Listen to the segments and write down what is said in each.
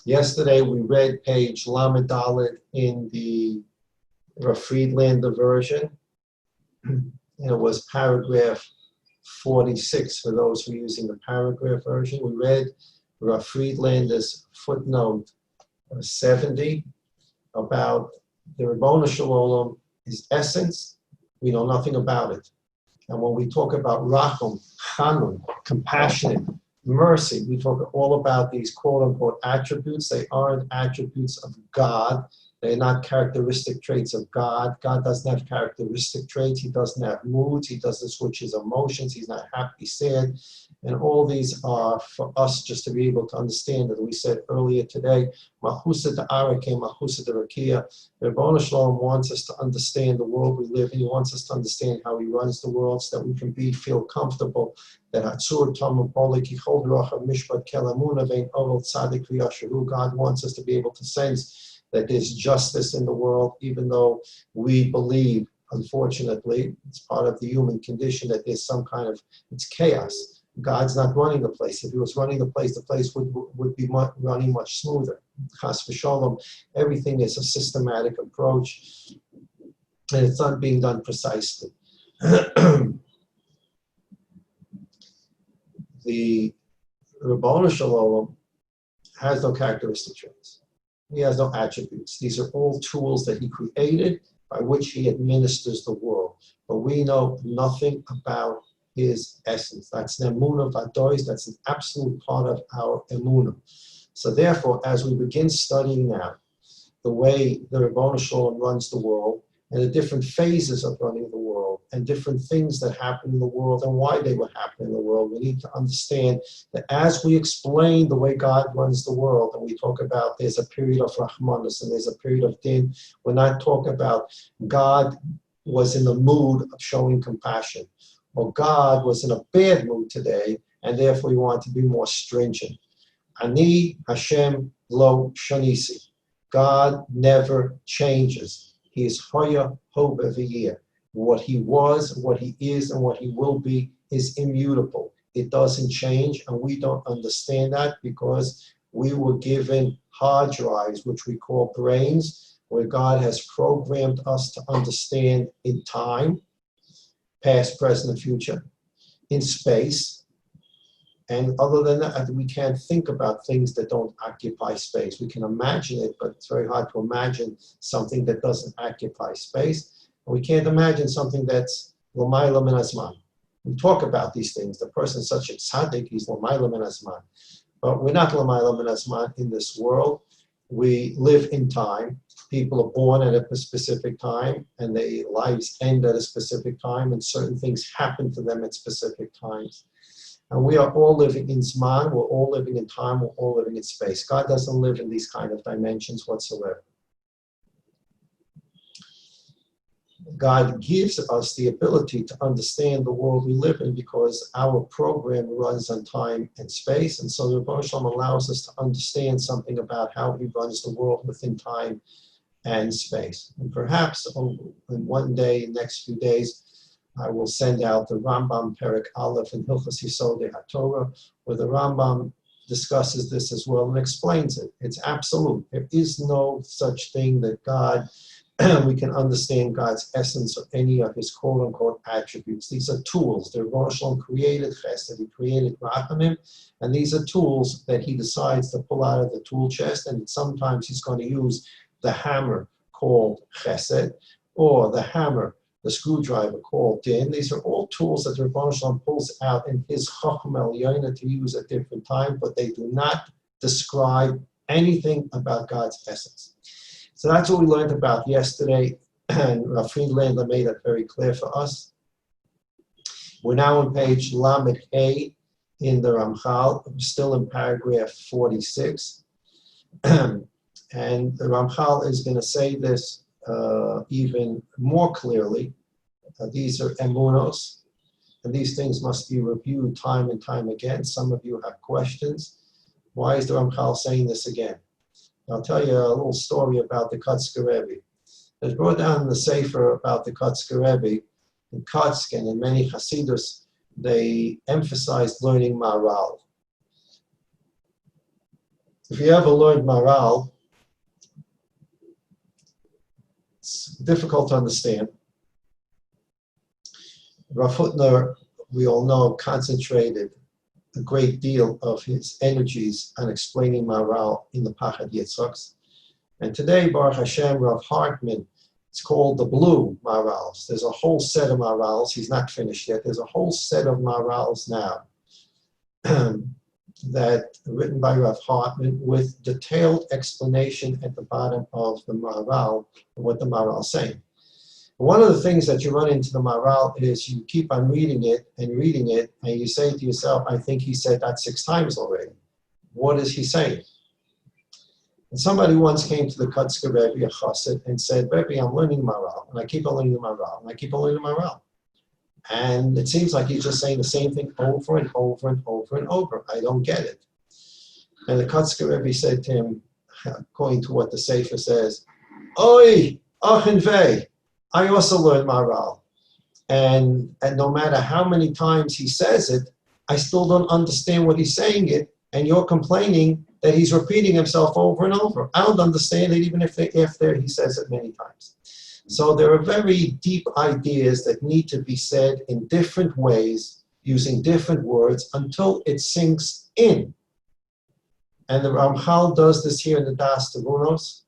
Yesterday we read page Lamed Dalet in the Friedlander version, and it was paragraph 46 for those who are using the paragraph version. We read Friedlander's footnote 70 about the Ribono Shel Olam, his essence. We know nothing about it. And when we talk about Rachum, Chanun, compassionate, mercy, we talk all about these quote-unquote attributes. They aren't attributes of God. They're not characteristic traits of God. God doesn't have characteristic traits. He doesn't have moods. He doesn't switch his emotions. He's not happy, sad. And all these are for us just to be able to understand, as we said earlier today, Mahusa de Arake, Mahusa de Rakia. Ribono Shel Olam wants us to understand the world we live in. He wants us to understand how he runs the world so that we can feel comfortable that Hatzur Tamim Polik Yichol D'Rochav Mishpat Kelamuna Vein Ovel Tzadik V'Yasharu. God wants us to be able to sense that there's justice in the world, even though we believe, unfortunately, it's part of the human condition that there's some kind of, it's chaos. God's not running the place. If he was running the place would be running much smoother. Chas v'sholom, everything is a systematic approach, and it's not being done precisely. The Ribono Shel Olam has no characteristic traits. He has no attributes. These are all tools that he created by which he administers the world. But we know nothing about his essence. That's an emunah vadois. That's an absolute part of our emunah. So therefore, as we begin studying now the way the Ribono Shel Olam runs the world and the different phases of running the world and different things that happen in the world and why they would happen in the world, we need to understand that as we explain the way God runs the world, and we talk about there's a period of Rahmanas and there's a period of Din, we're not talking about God was in the mood of showing compassion, or God was in a bad mood today, and therefore we want to be more stringent. Ani Hashem lo shanisi. God never changes. He is Hoya Hove V'yeh. What he was, what he is, and what he will be is immutable. It doesn't change, and we don't understand that because we were given hard drives, which we call brains, where God has programmed us to understand in time, past, present, and future, in space. And other than that, we can't think about things that don't occupy space. We can imagine it, but it's very hard to imagine something that doesn't occupy space. And we can't imagine something that's l'mayla min hazman. We talk about these things. The person's such a tzaddik, he's l'mayla min hazman. But we're not l'mayla min hazman in this world. We live in time. People are born at a specific time, and their lives end at a specific time, and certain things happen to them at specific times. And we are all living in Zman, we're all living in time, we're all living in space. God doesn't live in these kind of dimensions whatsoever. God gives us the ability to understand the world we live in because our program runs on time and space. And so the Ribono Shel Olam allows us to understand something about how he runs the world within time and space. And perhaps in one day, next few days, I will send out the Rambam Perek Aleph in Hilchos Yisodei HaTorah, where the Rambam discusses this as well and explains it. It's absolute. There is no such thing that God, we can understand God's essence or any of his quote-unquote attributes. These are tools. The Ribono Shel Olam created Chesed, he created Rachamim, and these are tools that he decides to pull out of the tool chest, and sometimes he's going to use the hammer called Chesed, or the hammer, the screwdriver called Din. These are all tools that the Ribono Shel Olam pulls out in his Chacham Elyoina to use at different times, but they do not describe anything about God's essence. So that's what we learned about yesterday, and Friedlander made that very clear for us. We're now on page Lamed A in the Ramchal, still in paragraph 46. And the Ramchal is going to say this even more clearly. These are emunos, and these things must be reviewed time and time again. Some of you have questions. Why is the Ramchal saying this again? I'll tell you a little story about the Kotzker Rebbe. It's brought down in the Sefer about the Kotzker Rebbe. In Kotsk and in many Hasidus, they emphasized learning Maharal. If you ever learned Maral, it's difficult to understand. Rav Hutner, we all know, concentrated a great deal of his energies on explaining Maral in the Pachad Yitzchaks. And today, Baruch Hashem, Rav Hartman, it's called the Blue Marals. There's a whole set of Marals. He's not finished yet. There's a whole set of Marals now that written by Rav Hartman with detailed explanation at the bottom of the Maral, what the Maral is saying. One of the things that you run into the Maral is you keep on reading it, and you say to yourself, I think he said that 6 times already. What is he saying? And somebody once came to the Kutzker Rebbe, a chassid, and said, Rebbe, I'm learning Maral, and I keep on learning the Maral, and I keep on learning the Maral. And it seems like he's just saying the same thing over and over and over and over. I don't get it. And the Kutzker Rebbe said to him, according to what the Sefer says, Oi, Achen Vei, I also learned Maral. And no matter how many times he says it, I still don't understand what he's saying it, and you're complaining that he's repeating himself over and over. I don't understand it even if after he says it many times. So there are very deep ideas that need to be said in different ways, using different words, until it sinks in. And the Ramchal does this here in the Daas Tevunos.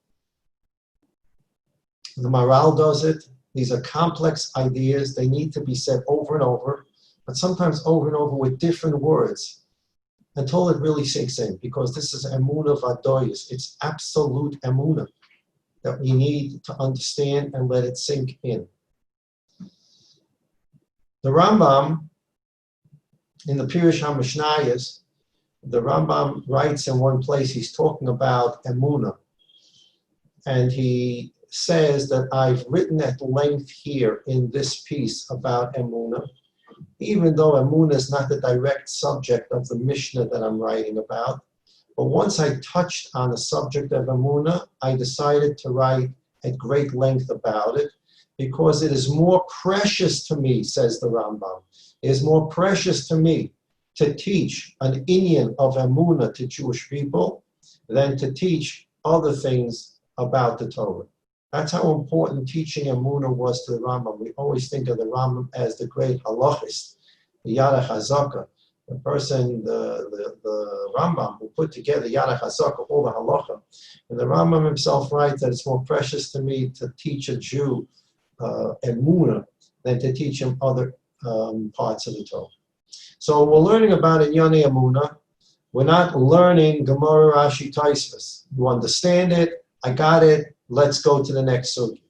The Maral does it. These are complex ideas. They need to be said over and over, but sometimes over and over with different words until it really sinks in, because this is emunah vadoyis. It's absolute emunah that we need to understand and let it sink in. The Rambam, in the Pirush HaMishnayos, the Rambam writes in one place, he's talking about emunah, and he says that I've written at length here in this piece about emunah, even though emunah is not the direct subject of the Mishnah that I'm writing about. But once I touched on the subject of emunah, I decided to write at great length about it, because it is more precious to me, says the Rambam, it is more precious to me to teach an inyan of emunah to Jewish people than to teach other things about the Torah. That's how important teaching emunah was to the Rambam. We always think of the Rambam as the great halachist, the Yad HaChazaka, the person, the Rambam who put together Yad HaChazaka, all the halacha. And the Rambam himself writes that it's more precious to me to teach a Jew emunah than to teach him other parts of the Torah. So we're learning about Inyane emunah. We're not learning Gemara, Rashi, Tosfos. You understand it, I got it, let's go to the next sugi.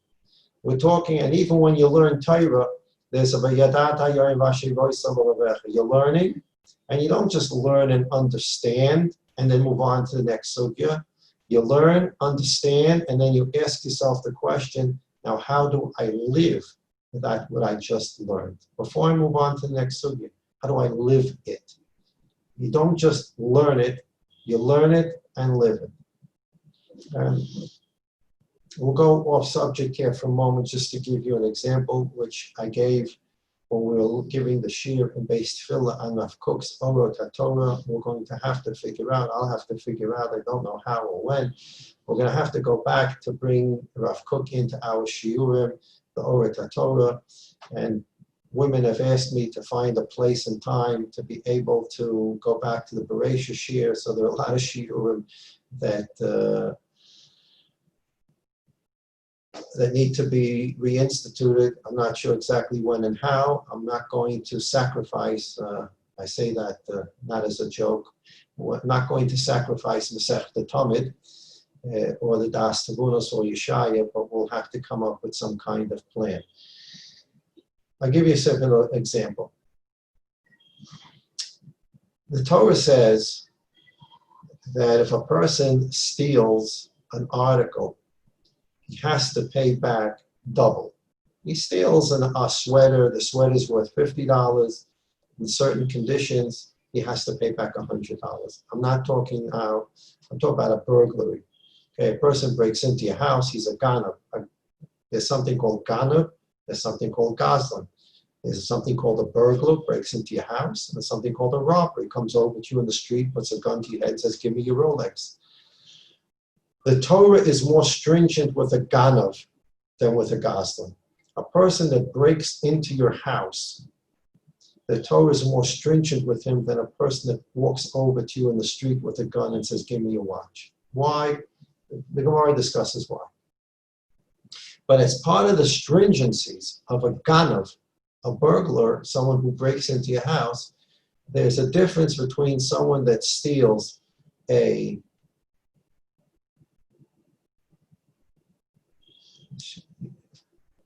We're talking, and even when you learn Torah, there's a Vayadata Yarim Vashi Voisa V'Levecha. You're learning, and you don't just learn and understand and then move on to the next sugya. You learn, understand, and then you ask yourself the question, now how do I live that what I just learned? Before I move on to the next sugya, how do I live it? You don't just learn it, you learn it and live it. And we'll go off subject here for a moment just to give you an example, which I gave when we were giving the shir in Beis Tefillah on Rav Kook's Orot HaTorah. We're going to have to figure out, I'll have to figure out, I don't know how or when, we're going to have to go back to bring Rav Kook into our shiurim, the Orot HaTorah, and women have asked me to find a place and time to be able to go back to the Bereishis shir, so there are a lot of shiurim that need to be reinstituted. I'm not sure exactly when and how. I'm not going to sacrifice, I say that not as a joke, I'm not going to sacrifice Masechta Tamid or the Daas Tevunos or Yeshaya, but we'll have to come up with some kind of plan. I'll give you a simple example. The Torah says that if a person steals an article, he has to pay back double. He steals a sweater, the sweater's worth $50. In certain conditions, he has to pay back $100. I'm not talking now, I'm talking about a burglary. Okay, a person breaks into your house, he's a ganav. There's something called ganav, there's something called gazlan. There's something called a burglar, breaks into your house, and there's something called a robber. He comes over to you in the street, puts a gun to your head, and says, give me your Rolex. The Torah is more stringent with a ganav than with a goslin. A person that breaks into your house, the Torah is more stringent with him than a person that walks over to you in the street with a gun and says, give me your watch. Why? The Gemara discusses why. But as part of the stringencies of a ganav, a burglar, someone who breaks into your house, there's a difference between someone that steals a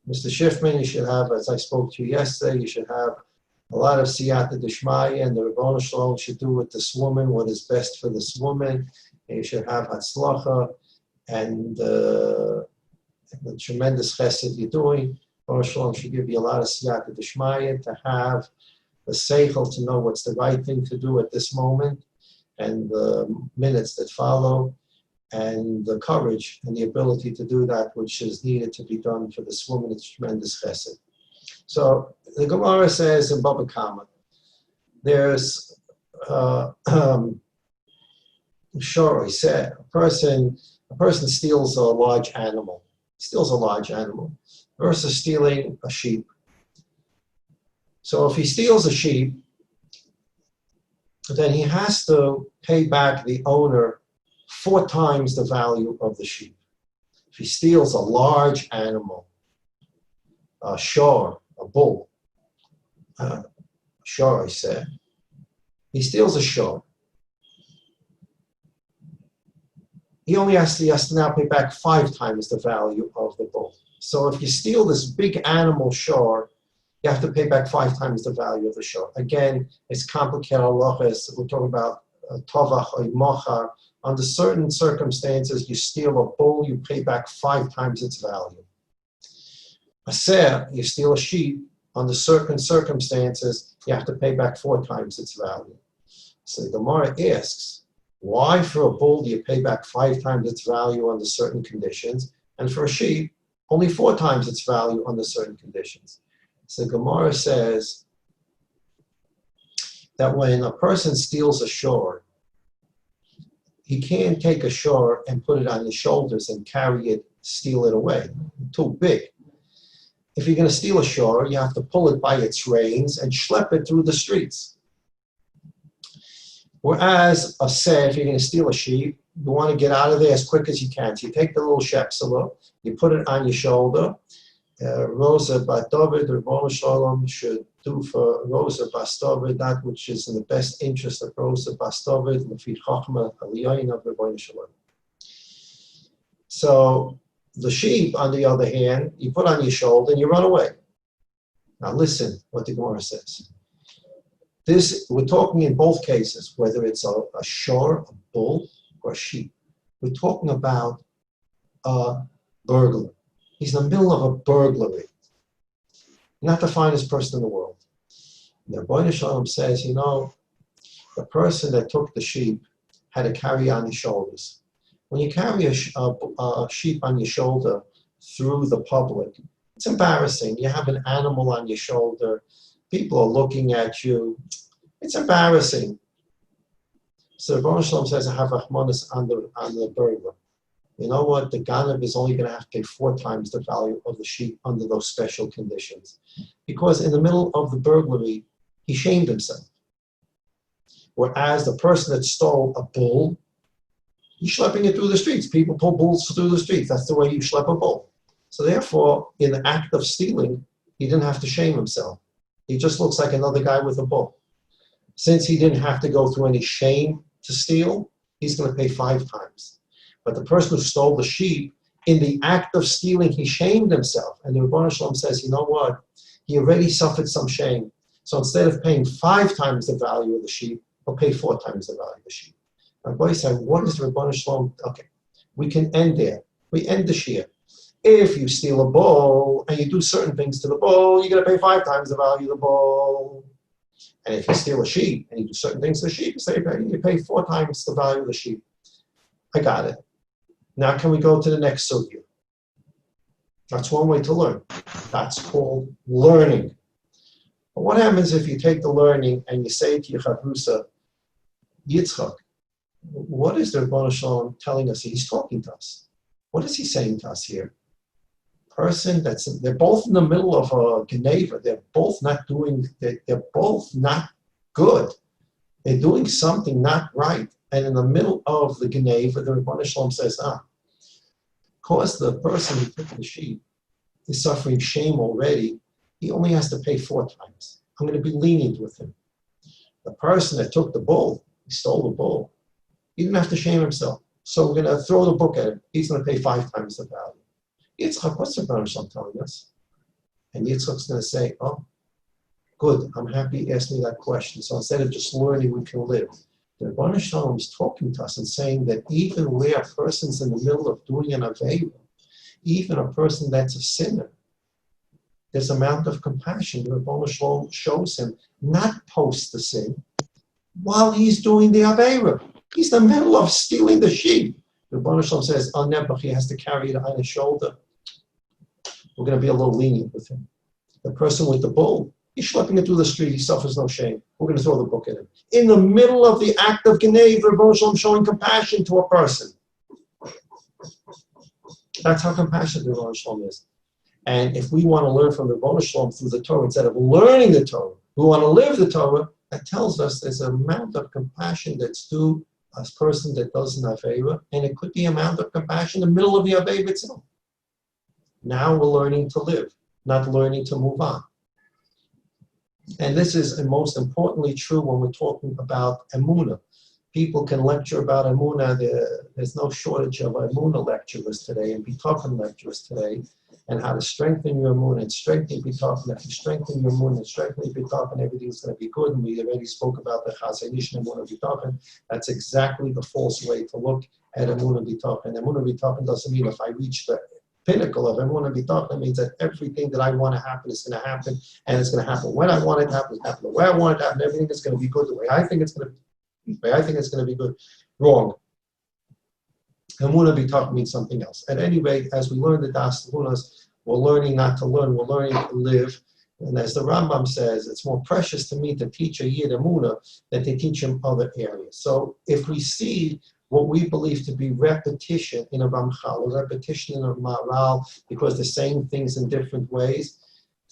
Mr. Schiffman, you should have, as I spoke to you yesterday, you should have a lot of siyata d'shmaya, and the Rebbeinu Shalom should do with this woman what is best for this woman. And you should have hatzlacha and the tremendous chesed you're doing. Rebbeinu Shalom should give you a lot of siyata d'shmaya to have the seichel to know what's the right thing to do at this moment and the minutes that follow, and the courage and the ability to do that which is needed to be done for this woman. It's tremendous chesed. So the Gemara says in Baba Kama, there's sure, he said a person steals a large animal, versus stealing a sheep. So if he steals a sheep, then he has to pay back the owner 4 times the value of the sheep. If he steals a large animal, a shor, a bull, shor, I said, he steals a shor. He only has to now pay back 5 times the value of the bull. So if you steal this big animal shor, you have to pay back 5 times the value of the shor. Again, it's complicated halachas. We're talking about tovach or mochar. Under certain circumstances, you steal a bull, you pay back 5 times its value. Aser, you steal a sheep, under certain circumstances, you have to pay back 4 times its value. So the Gemara asks, why for a bull do you pay back 5 times its value under certain conditions, and for a sheep, only 4 times its value under certain conditions? So the Gemara says that when a person steals a shor, he can't take a shor and put it on his shoulders and carry it, steal it away. Too big. If you're going to steal a shor, you have to pull it by its reins and schlep it through the streets. Whereas, if you're going to steal a sheep, you want to get out of there as quick as you can. So you take the little shepsela, you put it on your shoulder. Rosa Bat David, or Rebbeinu Shalom should do for Rosa Bas David that which is in the best interest of Rosa Bas David, Lefi Chachma Aliyayin of Rebbeinu Shalom. So the sheep, on the other hand, you put on your shoulder and you run away. Now listen what the Gemara says. This, we're talking in both cases, whether it's a shor, a bull, or a sheep. We're talking about a burglar. He's in the middle of a burglary. Not the finest person in the world. And the Rebbeinu Shalom says, the person that took the sheep had to carry on his shoulders. When you carry a sheep on your shoulder through the public, it's embarrassing. You have an animal on your shoulder. People are looking at you. It's embarrassing. So the Rebbeinu Shalom says, I have Rahmanas on the burglar. You know what? The ganav is only going to have to pay 4 times the value of the sheep under those special conditions. Because in the middle of the burglary, he shamed himself. Whereas the person that stole a bull, he's schlepping it through the streets. People pull bulls through the streets. That's the way you schlep a bull. So therefore, in the act of stealing, he didn't have to shame himself. He just looks like another guy with a bull. Since he didn't have to go through any shame to steal, he's going to pay 5 times. But the person who stole the sheep, in the act of stealing, he shamed himself. And the Rebbeinu Shalom says, you know what? He already suffered some shame. So instead of paying 5 times the value of the sheep, he'll pay 4 times the value of the sheep. And boy said, what is the Rebbeinu Shalom? Okay, we can end there. We end the shir. If you steal a bull and you do certain things to the bull, you're going to pay 5 times the value of the bull. And if you steal a sheep and you do certain things to the sheep, you pay 4 times the value of the sheep. I got it. Now can we go to the next sugya? That's one way to learn. That's called learning. But what happens if you take the learning and you say to your chavrusa, Yitzchak, what is the Rebbeinu Shalom telling us? He's talking to us. What is he saying to us here? They're both in the middle of a Geneva. They're both not good. They're doing something not right. And in the middle of the Geneva, the Rebbeinu Shalom says, because the person who took the sheep is suffering shame already, he only has to pay 4 times. I'm going to be lenient with him. The person that took the bull, he stole the bull, he didn't have to shame himself. So we're going to throw the book at him. He's going to pay 5 times the value. Yitzchak, what's the Rebbeinu Shalom telling us? And Yitzchak's going to say, oh, good, I'm happy you asked me that question. So instead of just learning, we can live. The Rebbeinu Shalom is talking to us and saying that even where a person's in the middle of doing an Aveira, even a person that's a sinner, there's an amount of compassion. The Rebbeinu Shalom shows him not post the sin while he's doing the Aveira. He's in the middle of stealing the sheep. The Rebbeinu Shalom says, Nebuch, he has to carry it on his shoulder. We're going to be a little lenient with him. The person with the bull, he's schlepping it through the street. He suffers no shame. We're going to throw the book at him. In the middle of the act of Geneva, the Rebbeinu Shalom showing compassion to a person. That's how compassionate the Rebbeinu Shalom is. And if we want to learn from the Rebbeinu Shalom through the Torah, instead of learning the Torah, we want to live the Torah, that tells us there's an amount of compassion that's due a person that does an Aveira, and it could be an amount of compassion in the middle of the Aveira itself. Now we're learning to live, not learning to move on. And this is most importantly true when we're talking about Emunah. People can lecture about Emunah. There's no shortage of Emunah lecturers today and Bitachon lecturers today, and how to strengthen your Emunah and strengthen Bitachon. If you strengthen your Emunah and strengthen Bitachon, everything's going to be good. And we already spoke about the Chazanish and Emunah Bitachon. That's exactly the false way to look at Emunah Bitachon. Emunah Bitachon doesn't mean if I reach the pinnacle of Emunah Bitachon means that everything that I want to happen is going to happen, and it's going to happen when I want it to happen, the way I want it to happen, everything is going to be good the way I think it's going to be. I think it's going to be good. Wrong. Emunah Bitachon means something else. At any rate, as we learn the Daas Tevunos, we're learning not to learn, we're learning to live. And as the Rambam says, it's more precious to me to teach a Yid Emunah than to teach him other areas. So if we see what we believe to be repetition in a Ramchal, or repetition in a Maharal, because they're saying things in different ways,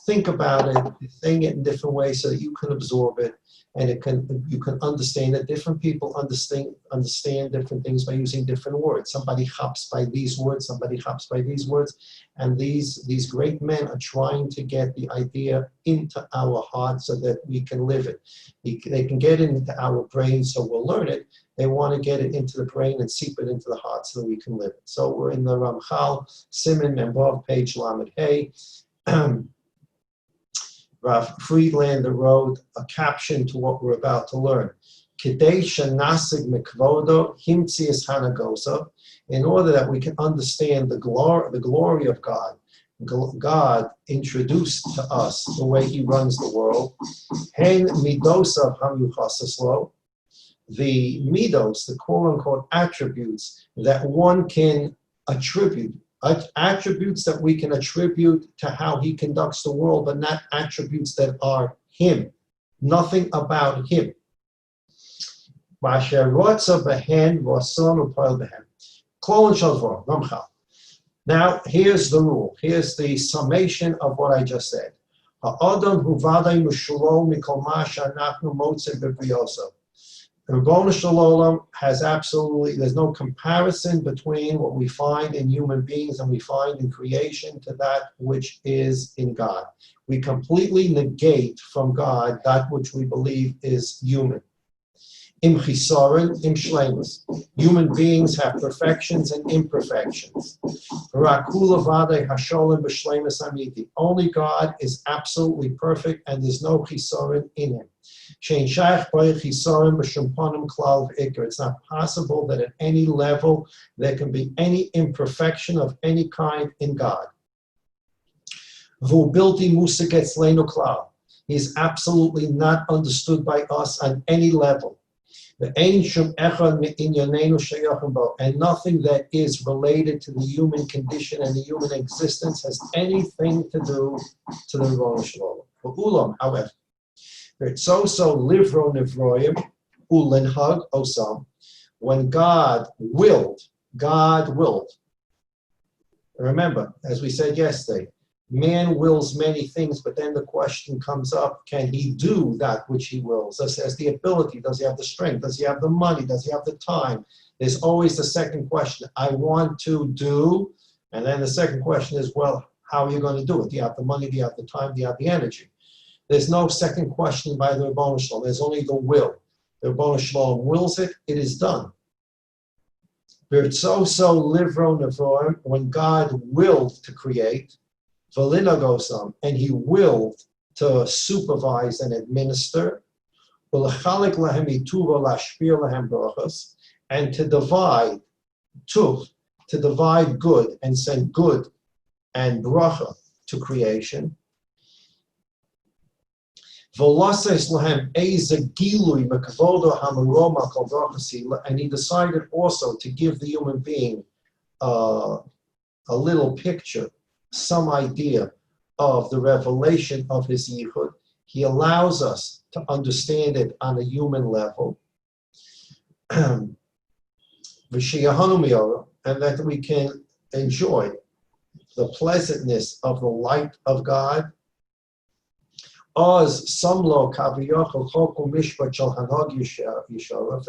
think about it, saying it in different ways so that you can absorb it, and you can understand that different people understand different things by using different words. Somebody chaps by these words, somebody chaps by these words, and these great men are trying to get the idea into our hearts so that we can live it. They can get it into our brain so we'll learn it. They want to get it into the brain and seep it into the heart so that we can live it. So we're in the Ramchal, Siman Memvav, page Lamed Hey. Rav Friedlander wrote a caption to what we're about to learn. Kadesha Nasig Mikvodo Himtzias Hanagosa, in order that we can understand the glory of God. God introduced to us the way He runs the world. Hen Midosav Hamyuchasaslo, the midos, the quote-unquote attributes that one can attribute. Attributes that we can attribute to how He conducts the world, but not attributes that are Him. Nothing about Him. Now, here's the rule. Here's the summation of what I just said. Rebbeinu Shalom has absolutely, there's no comparison between what we find in human beings and we find in creation to that which is in God. We completely negate from God that which we believe is human. Im chisorin, im shleimus. Human beings have perfections and imperfections. Rakula vade hasholim b'shleimus amiti. Only God is absolutely perfect and there's no chisorin in Him. It's not possible that at any level there can be any imperfection of any kind in God. He is absolutely not understood by us on any level. And nothing that is related to the human condition and the human existence has anything to do to the Rebbeinu Shalom. However, so livro nevroim ulenhag osam. when God willed. Remember, as we said yesterday, man wills many things, but then the question comes up, can he do that which he wills? Does he have the ability? Does he have the strength? Does he have the money? Does he have the time? There's always the second question, I want to do, and then the second question is, well, how are you going to do it? Do you have the money? Do you have the time? Do you have the energy? There's no second question by the Rebbeinu Shalom. There's only the will. The Rebbeinu Shalom wills it, it is done. When God willed to create, and he willed to supervise and administer, and to divide good and send good and bracha to creation. And he decided also to give the human being a little picture, some idea of the revelation of his yichud. He allows us to understand it on a human level, and that we can enjoy the pleasantness of the light of God. For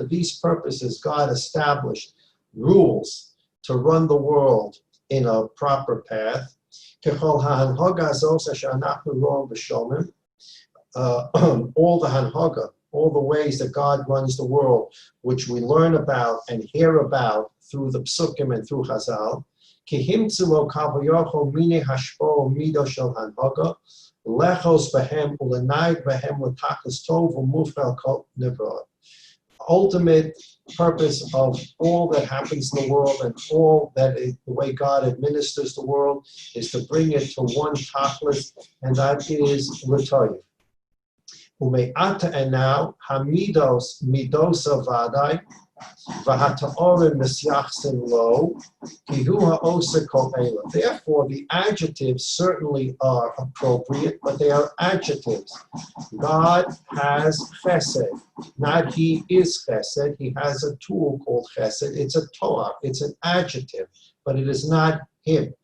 these purposes, God established rules to run the world in a proper path. All the hanhaga, all the ways that God runs the world, which we learn about and hear about through the psukim and through Chazal. Ultimate purpose of all that happens in the world and all that the way God administers the world is to bring it to one tachlis, and that is l'toyev. And now, hamidos midosa vadai v'hata'orim misyachsin lo kihu ha'osa kol ela. Therefore, the adjectives certainly are appropriate, but they are adjectives. God has chesed, not he is chesed. He has a tool called chesed. It's a toah. It's an adjective, but it is not him.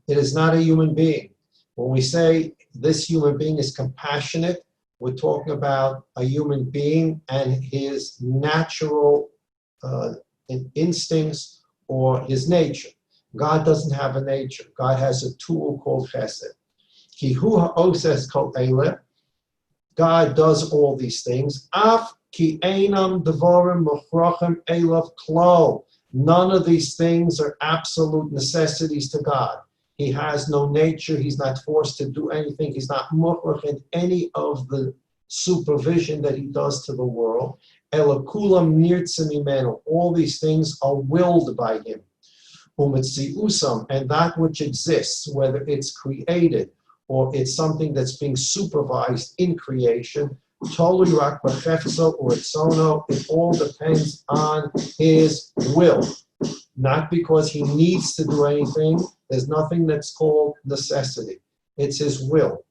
It is not a human being. When we say this human being is compassionate, we're talking about a human being and his natural instincts or his nature. God doesn't have a nature. God has a tool called chesed. Kihu ha'oses kol eleh. God does all these things. Af ki einam devarim mochrachim elav klal. None of these things are absolute necessities to God. He has no nature. He's not forced to do anything. He's not mukhrach in any of the supervision that he does to the world. Elakulam nirtzim imenu. All these things are willed by him. Umitziusam, and that which exists, whether it's created or it's something that's being supervised in creation, totally rak b'chefzo or etzono, it all depends on his will. Not because he needs to do anything. There's nothing that's called necessity. It's his will.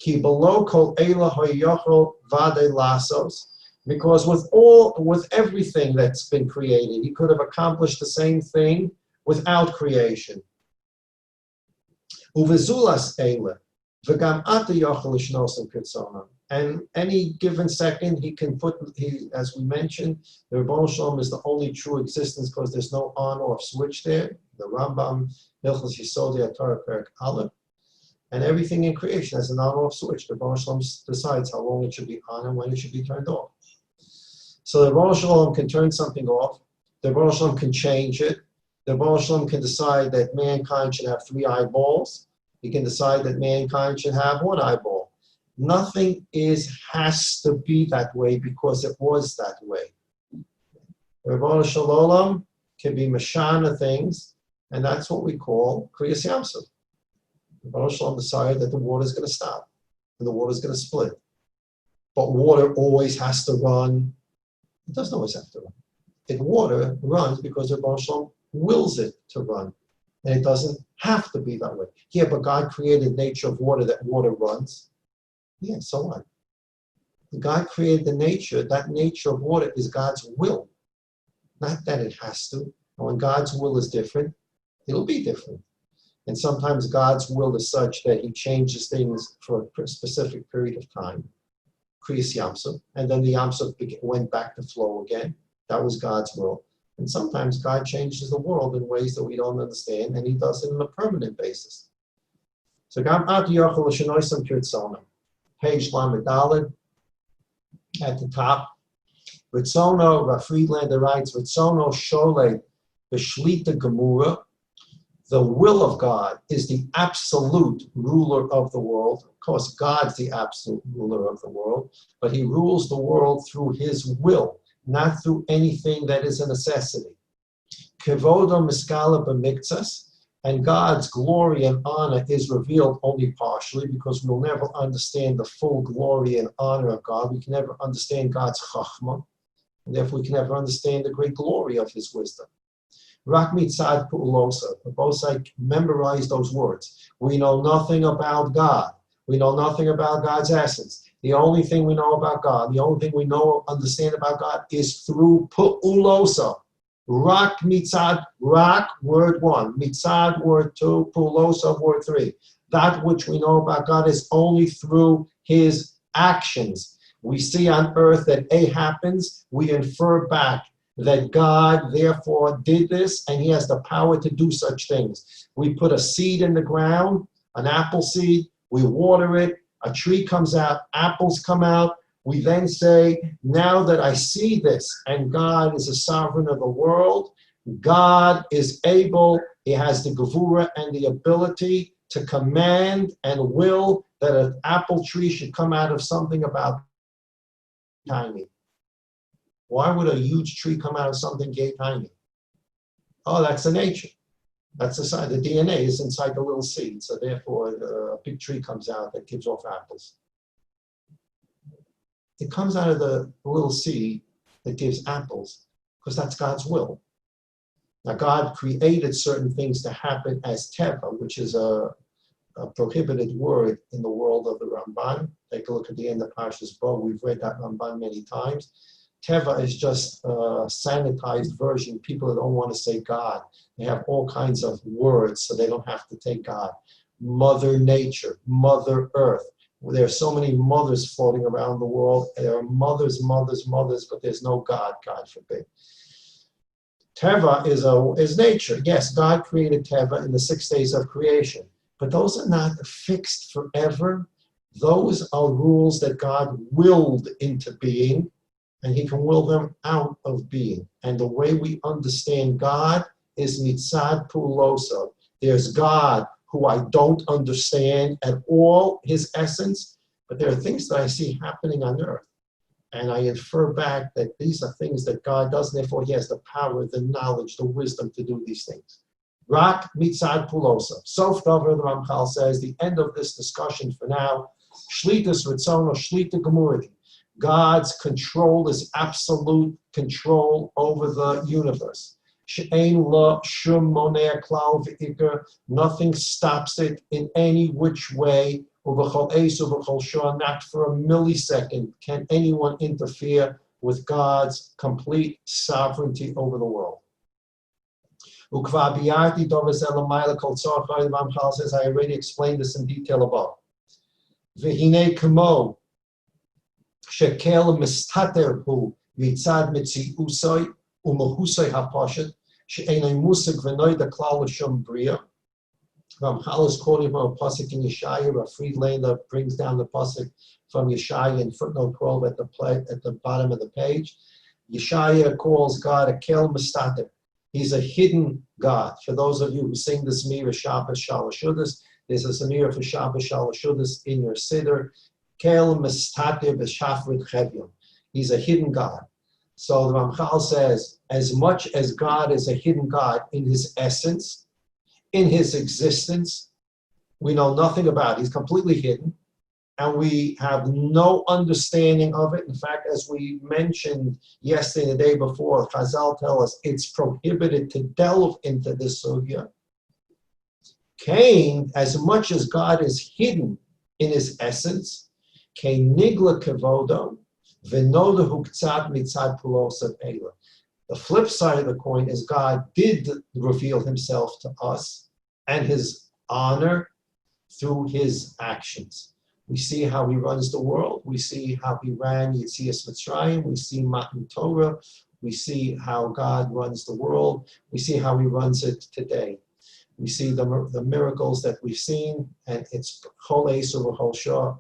Ki below kol eila hoyochol vade lasos. Because with everything that's been created, he could have accomplished the same thing without creation. Uvezulas eila v'gam ata yochol ishnosim kitzonam. And any given second, he can put, as we mentioned, the Rebbeinu Shalom is the only true existence because there's no on-off switch there. The Rambam, Hilchos Yisodi HaTorah Perek Aleph, and everything in creation has an on-off switch. The Rebbeinu Shalom decides how long it should be on and when it should be turned off. So the Rebbeinu Shalom can turn something off. The Rebbeinu Shalom can change it. The Rebbeinu Shalom can decide that mankind should have 3 eyeballs. He can decide that mankind should have 1 eyeball. Nothing has to be that way because it was that way. Rebbeinu Shalom can be mashana things, and that's what we call Kriyas Yamsuf. Rebbeinu Shalom decided that the water is going to stop, and the water is going to split. But water always has to run. It doesn't always have to run. Water runs because Rebbeinu Shalom wills it to run, and it doesn't have to be that way. Yeah, but God created nature of water that water runs. Yeah, so what? God created the nature. That nature of water is God's will. Not that it has to. And when God's will is different, it'll be different. And sometimes God's will is such that he changes things for a specific period of time. Kriyas Yamsuf, and then the Yamsuf went back to flow again. That was God's will. And sometimes God changes the world in ways that we don't understand, and he does it on a permanent basis. So page Lamed Daled, at the top. Ritzono, Rav Friedlander writes, Ritzono Shole B'Shlita Gemura. The will of God is the absolute ruler of the world. Of course, God's the absolute ruler of the world, but he rules the world through his will, not through anything that is a necessity. Kevodo Miskala B'Miktsas, and God's glory and honor is revealed only partially, because we'll never understand the full glory and honor of God. We can never understand God's chachma, and therefore we can never understand the great glory of his wisdom. Rak mitzad pu'ulosa. Both sides memorize those words. We know nothing about God. We know nothing about God's essence. The only thing we know about God, the only thing we know, understand about God is through pu'ulosa. Rak mitzad, rak, word 1. Mitzad, word 2. Pu'ulosa, word 3. That which we know about God is only through his actions. We see on earth that A happens, we infer back that God therefore did this, and he has the power to do such things. We put a seed in the ground, an apple seed, we water it, a tree comes out, apples come out. We then say, now that I see this, and God is a sovereign of the world, God is able, he has the gevura and the ability to command and will that an apple tree should come out of something about timing. Why would a huge tree come out of something gay tiny? Oh, that's the nature. That's the side. The DNA is inside the little seed, so therefore a big tree comes out that gives off apples. It comes out of the little seed that gives apples because that's God's will. Now, God created certain things to happen as teva, which is a prohibited word in the world of the Ramban. Take a look at the end of Parshas Bo. We've read that Ramban many times. Teva is just a sanitized version. People that don't want to say God, they have all kinds of words so they don't have to take God. Mother Nature, Mother Earth. There are so many mothers floating around the world. There are mothers, but there's no God, God forbid. Teva is nature. Yes, God created Teva in the 6 days of creation, but those are not fixed forever. Those are rules that God willed into being, and he can will them out of being. And the way we understand God is mitzad pu'ulosa. There's God who I don't understand at all, his essence, but there are things that I see happening on earth. And I infer back that these are things that God does, and therefore he has the power, the knowledge, the wisdom to do these things. Rak mitzad pu'ulosa. Sof davar, the Ramchal says, the end of this discussion for now, shlitas ritzono, shlita gemurati. God's control is absolute control over the universe. Nothing stops it in any which way. Not for a millisecond can anyone interfere with God's complete sovereignty over the world. The Ramchal says, I already explained this in detail above. Shekel mistater hu mitzad mitziusoi umahusoi hapashet she'enoi musig v'noi deklal l'shum bria. Ramchal is quoting from a pasuk in Yeshaya. Rav Friedlander brings down the pasuk from Yeshaya in footnote 12 at the bottom of the page. Yeshaya calls God a kel mistater. He's a hidden God. For those of you who sing the Zemira Shabbos Shalosh Shudas, there's a Zemira for Shabbos Shalosh Shudas in your siddur. Kel mistater b'shafrit chevyim. He's a hidden God. So the Ramchal says, as much as God is a hidden God in his essence, in his existence, we know nothing about it. He's completely hidden, and we have no understanding of it. In fact, as we mentioned yesterday and the day before, Chazal tell us it's prohibited to delve into this sugya. Cain, as much as God is hidden in his essence, Nigla kevodo v'noda huktzat mitzad pulos of Eila. The flip side of the coin is God did reveal himself to us and his honor through his actions. We see how he runs the world. We see how he ran Yetzias Mitzrayim. We see Matan Torah. We see how God runs the world. We see how he runs it today. We see the miracles that we've seen, and it's Chol Eser V'Chol Shah,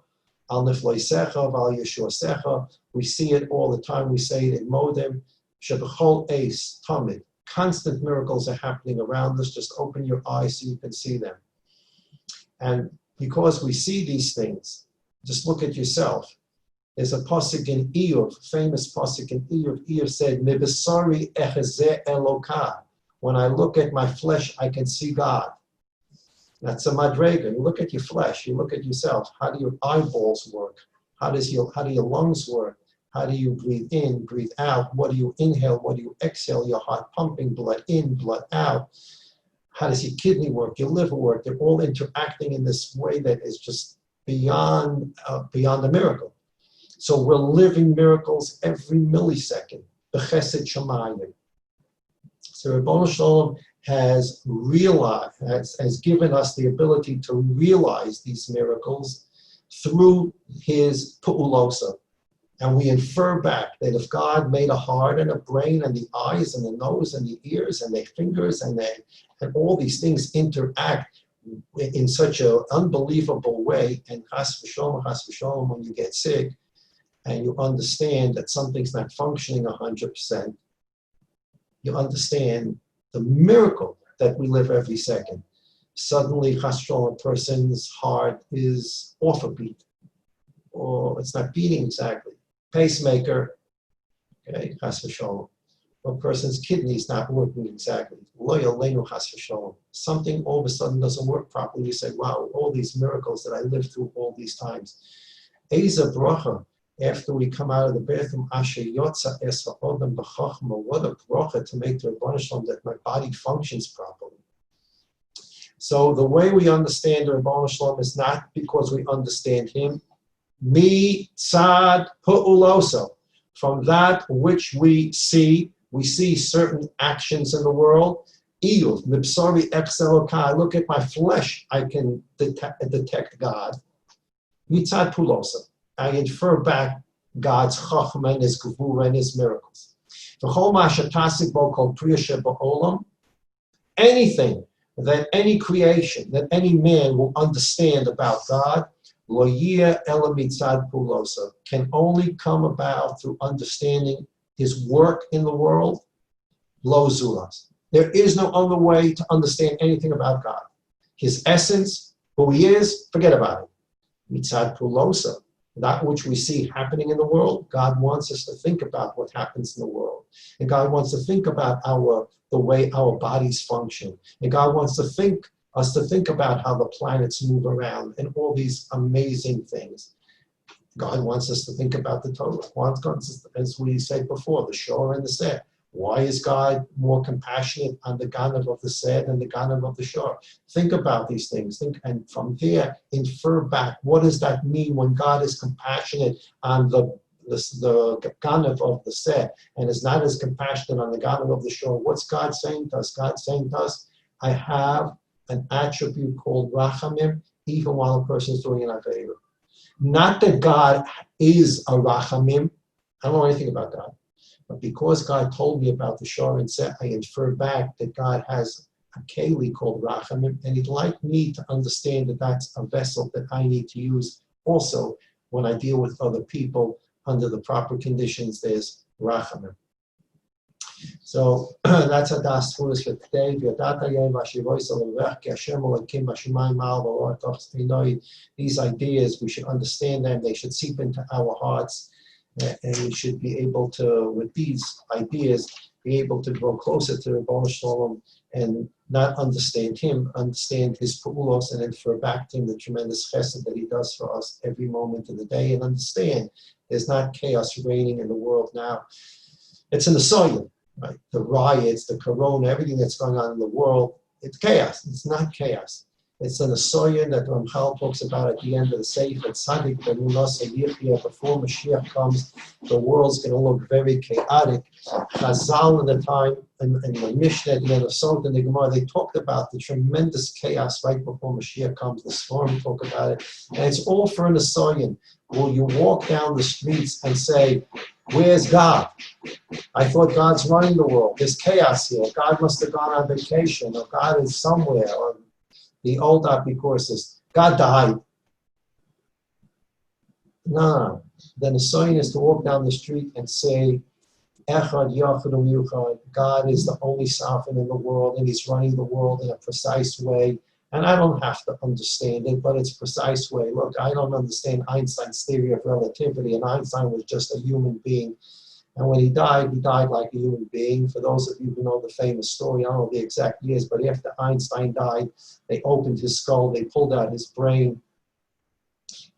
Al Nifloisecha V'Al Yeshuasecha. We see it all the time. We say it in Modem. Shebechol Eis Tamid. Constant miracles are happening around us. Just open your eyes so you can see them. And because we see these things, just look at yourself. There's a pasuk in Iyov, famous pasuk in Iyov. Iyov said, "Mebesari echezeh Elokah." When I look at my flesh, I can see God. That's a madrega. You look at your flesh. You look at yourself. How do your eyeballs work? How do your lungs work? How do you breathe in, breathe out? What do you inhale? What do you exhale? Your heart pumping, blood in, blood out. How does your kidney work? Your liver work? They're all interacting in this way that is just beyond a miracle. So we're living miracles every millisecond. B'chesed shamayim. So Ribono Shalom has realized, has given us the ability to realize these miracles through his pu'ulosa. And we infer back that if God made a heart and a brain and the eyes and the nose and the ears and the fingers and all these things interact in such an unbelievable way, and chas v'sholom, when you get sick and you understand that something's not functioning 100%, you understand the miracle that we live every second. Suddenly, chas v'sholom, a person's heart is off a beat, or it's not beating exactly. Pacemaker, okay, chas v'sholom. A person's kidney is not working exactly. Lo yaleinu chas v'sholom. Something all of a sudden doesn't work properly. You say, wow, all these miracles that I lived through all these times. Eza bracha, after we come out of the bathroom, asher yotza es ha'odam b'chachma, what a bracha to make to Ribono Shalom that my body functions properly. So the way we understand Ribono Shalom is not because we understand him. Mitzad pu'uloso, from that which we see certain actions in the world. Iyuv, mibsari exelokai, I look at my flesh, I can detect God. Mitzad pu'uloso, I infer back God's chachma and his gevura and his miracles. V'chol ma'ashatasik bo kol priya sheba'olam, anything that any creation, that any man will understand about God, lo yeh ela mitzad pu'uloso, can only come about through understanding his work in the world, lo zulas. There is no other way to understand anything about God. His essence, who he is, forget about it. Mitzad pu'uloso, that which we see happening in the world, God wants us to think about what happens in the world. And God wants to think about the way our bodies function. And God wants us to think about how the planets move around and all these amazing things. God wants us to think about the Torah. As we said before, the shore and the seh. Why is God more compassionate on the Ganav of the seh than the Ganav of the shore? Think about these things. And from there, infer back. What does that mean when God is compassionate on the Ganav of the seh and is not as compassionate on the Ganav of the shore? What's God saying to us? God's saying to us, I have an attribute called rachamim, even while a person is doing an avera. Not that God is a rachamim. I don't know anything about God. But because God told me about the shor and seh, I infer back that God has a keli called rachamim, and he'd like me to understand that that's a vessel that I need to use also when I deal with other people under the proper conditions. There's rachamim. So that's a Daas Tevunos for today. These ideas, we should understand them. They should seep into our hearts. And we should be able to, with these ideas, be able to grow closer to Ribono Shalom and not understand him, understand his pu'ulos, and infer back to him the tremendous chesed that he does for us every moment of the day, and understand there's not chaos reigning in the world now. It's in the soil. Right? The riots, the corona, everything that's going on in the world, it's chaos. It's not chaos. It's an Asoyan that Ramchal talks about at the end of the Sefer. Tzaddik Tevunos, before Mashiach comes, the world's going to look very chaotic. Chazal in the time, in the Mishnah at the end of Sot and the Gemara, they talked about the tremendous chaos right before Mashiach comes. The Sforim talk about it. And it's all for an Asoyan. Will you walk down the streets and say, where's God? I thought God's running the world. There's chaos here. God must have gone on vacation, or God is somewhere, or the old courses. God died. No. Then the sign is to walk down the street and say, Echad Yachad U'Yuchad. God is the only sovereign in the world, and He's running the world in a precise way. And I don't have to understand it, but it's a precise way. Look, I don't understand Einstein's theory of relativity, and Einstein was just a human being. And when he died like a human being. For those of you who know the famous story, I don't know the exact years, but after Einstein died, they opened his skull, they pulled out his brain.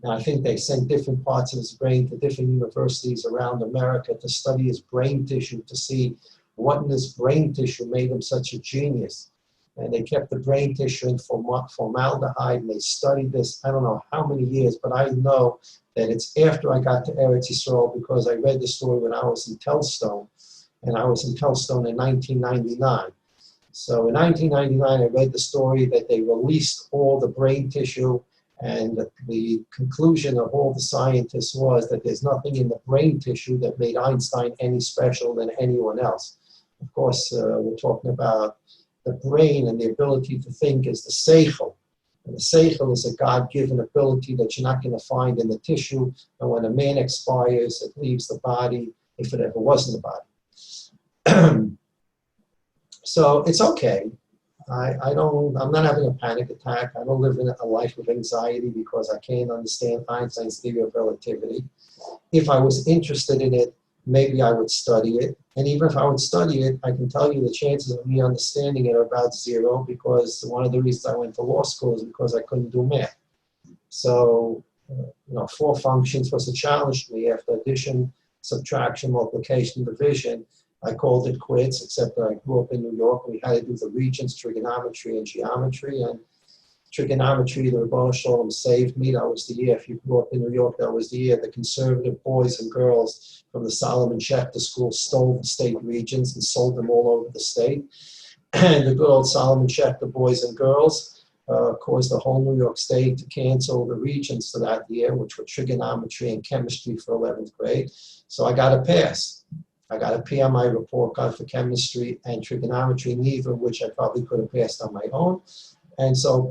And I think they sent different parts of his brain to different universities around America to study his brain tissue, to see what in his brain tissue made him such a genius. And they kept the brain tissue in formaldehyde, and they studied this, I don't know how many years, but I know that it's after I got to Eretz Yisrael, because I read the story when I was in Telstone, and I was in Telstone in 1999. So in 1999, I read the story that they released all the brain tissue, and the conclusion of all the scientists was that there's nothing in the brain tissue that made Einstein any special than anyone else. Of course, we're talking about the brain, and the ability to think is the seichel. And the seichel is a God-given ability that you're not going to find in the tissue. And when a man expires, it leaves the body, if it ever was in the body. So it's okay. I'm not having a panic attack. I don't live in a life of anxiety because I can't understand Einstein's theory of relativity. If I was interested in it, maybe I would study it. And even if I would study it, I can tell you the chances of me understanding it are about zero, because one of the reasons I went to law school is because I couldn't do math. So, 4 functions was a challenge to me. After addition, subtraction, multiplication, division, I called it quits, except that I grew up in New York. We had to do the regions, trigonometry, and geometry. And trigonometry, the Rebbe Shalom saved me. That was the year, if you grew up in New York, that was the year the conservative boys and girls from the Solomon Schechter School stole the state regions and sold them all over the state. And the good old Solomon Schechter boys and girls caused the whole New York state to cancel the regions for that year, which were trigonometry and chemistry for 11th grade. So I got a pass. I got a P on my report card for chemistry and trigonometry, neither of which I probably could have passed on my own. And so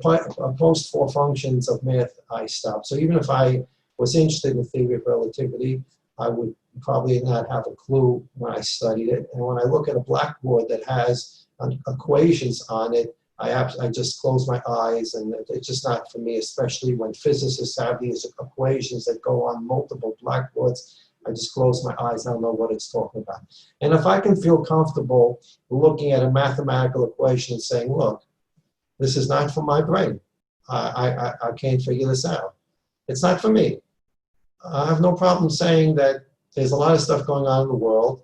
post 4 functions of math, I stopped. So even if I was interested in the theory of relativity, I would probably not have a clue when I studied it. And when I look at a blackboard that has equations on it, I just close my eyes, and it's just not for me, especially when physicists have these equations that go on multiple blackboards. I just close my eyes. I don't know what it's talking about. And if I can feel comfortable looking at a mathematical equation and saying, look, this is not for my brain. I can't figure this out. It's not for me. I have no problem saying that there's a lot of stuff going on in the world,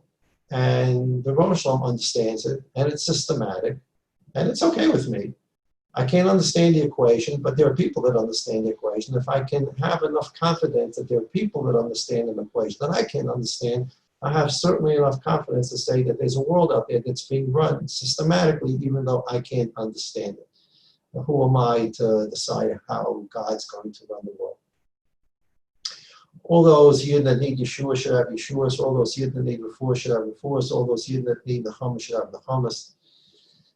and the Rebbe Shalom understands it, and it's systematic, and it's okay with me. I can't understand the equation, but there are people that understand the equation. If I can have enough confidence that there are people that understand an equation that I can't understand, I have certainly enough confidence to say that there's a world out there that's being run systematically, even though I can't understand it. Now, who am I to decide how God's going to run the world? All those Yidden that need Yeshua should have Yeshuas. All those Yidden that need Refuah should have Refuahs. All those Yidden that need the Hummus should have the Hummus.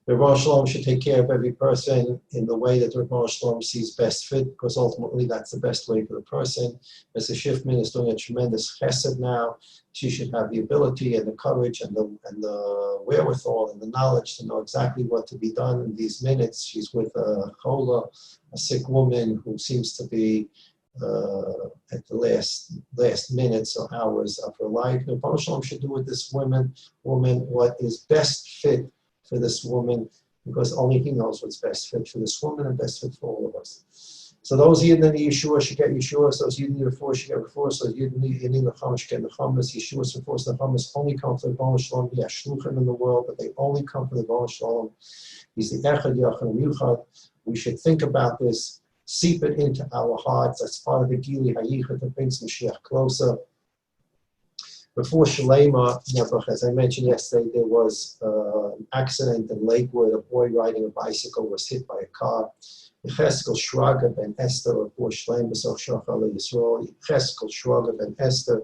The Rebbe Shalom should take care of every person in the way that the Rebbe Shalom sees best fit, because ultimately that's the best way for the person. Mrs. Schiffman is doing a tremendous chesed now. She should have the ability and the courage and the wherewithal and the knowledge to know exactly what to be done in these minutes. She's with a chola, a sick woman who seems to be at the last minutes or hours of her life. The Rebbe Shalom should do with this woman what is best fit for this woman, because only he knows what's best fit for this woman and best fit for all of us. So those Yidden that need Yeshua should get Yeshua. So those Yidden need Refuah should get Refuah. So those Yidden need the Hummus should get the Hummus. Yeshua's Refuah, the Hummus only come from the Rebbe Shalom. Yes, Shluchim in the world, but they only come from the Rebbe Shalom. He's the Echad Yachad Yuchad. We should think about this, seep it into our hearts. That's part of the Gili Hayicha that brings Mashiach closer. Before Shalema, as I mentioned yesterday, there was an accident in Lakewood. A boy riding a bicycle was hit by a car. Yecheskel Shraga ben Esther, before Shalema, Sochshach Ali Yisrael. Yecheskel Shraga ben Esther,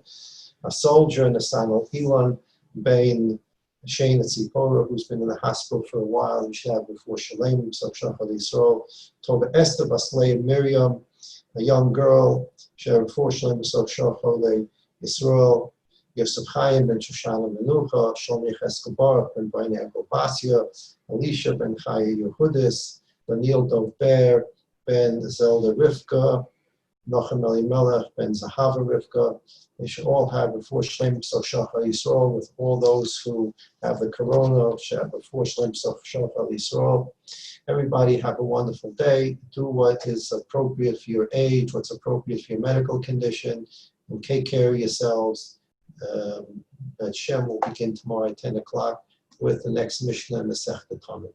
a soldier in the Sanal Ilan, ben Shane Tzipora, who's been in the hospital for a while. We should have before Shalema, Sochshach Ali Yisrael. Toba Esther Baslei Miriam, a young girl. She had before Shalema, Sochshach Ali Yisrael. Yosef Chaim ben Shoshana Menucha, Shlomi Cheskel Baruch ben Baini Ego Basia, Elisha ben Chaya Yehudis, Daniel Dov Ber ben Zelda Rivka, Nochem Elimelech ben Zahava Rivka. They should all have before Shlem Sochshach Yisrael, with all those who have the corona, should have before Shlem Sochshach Yisrael. Everybody have a wonderful day. Do what is appropriate for your age, what's appropriate for your medical condition, and take care of yourselves. Shem will begin tomorrow at 10 o'clock with the next Mishnah in the Masechta Talmud.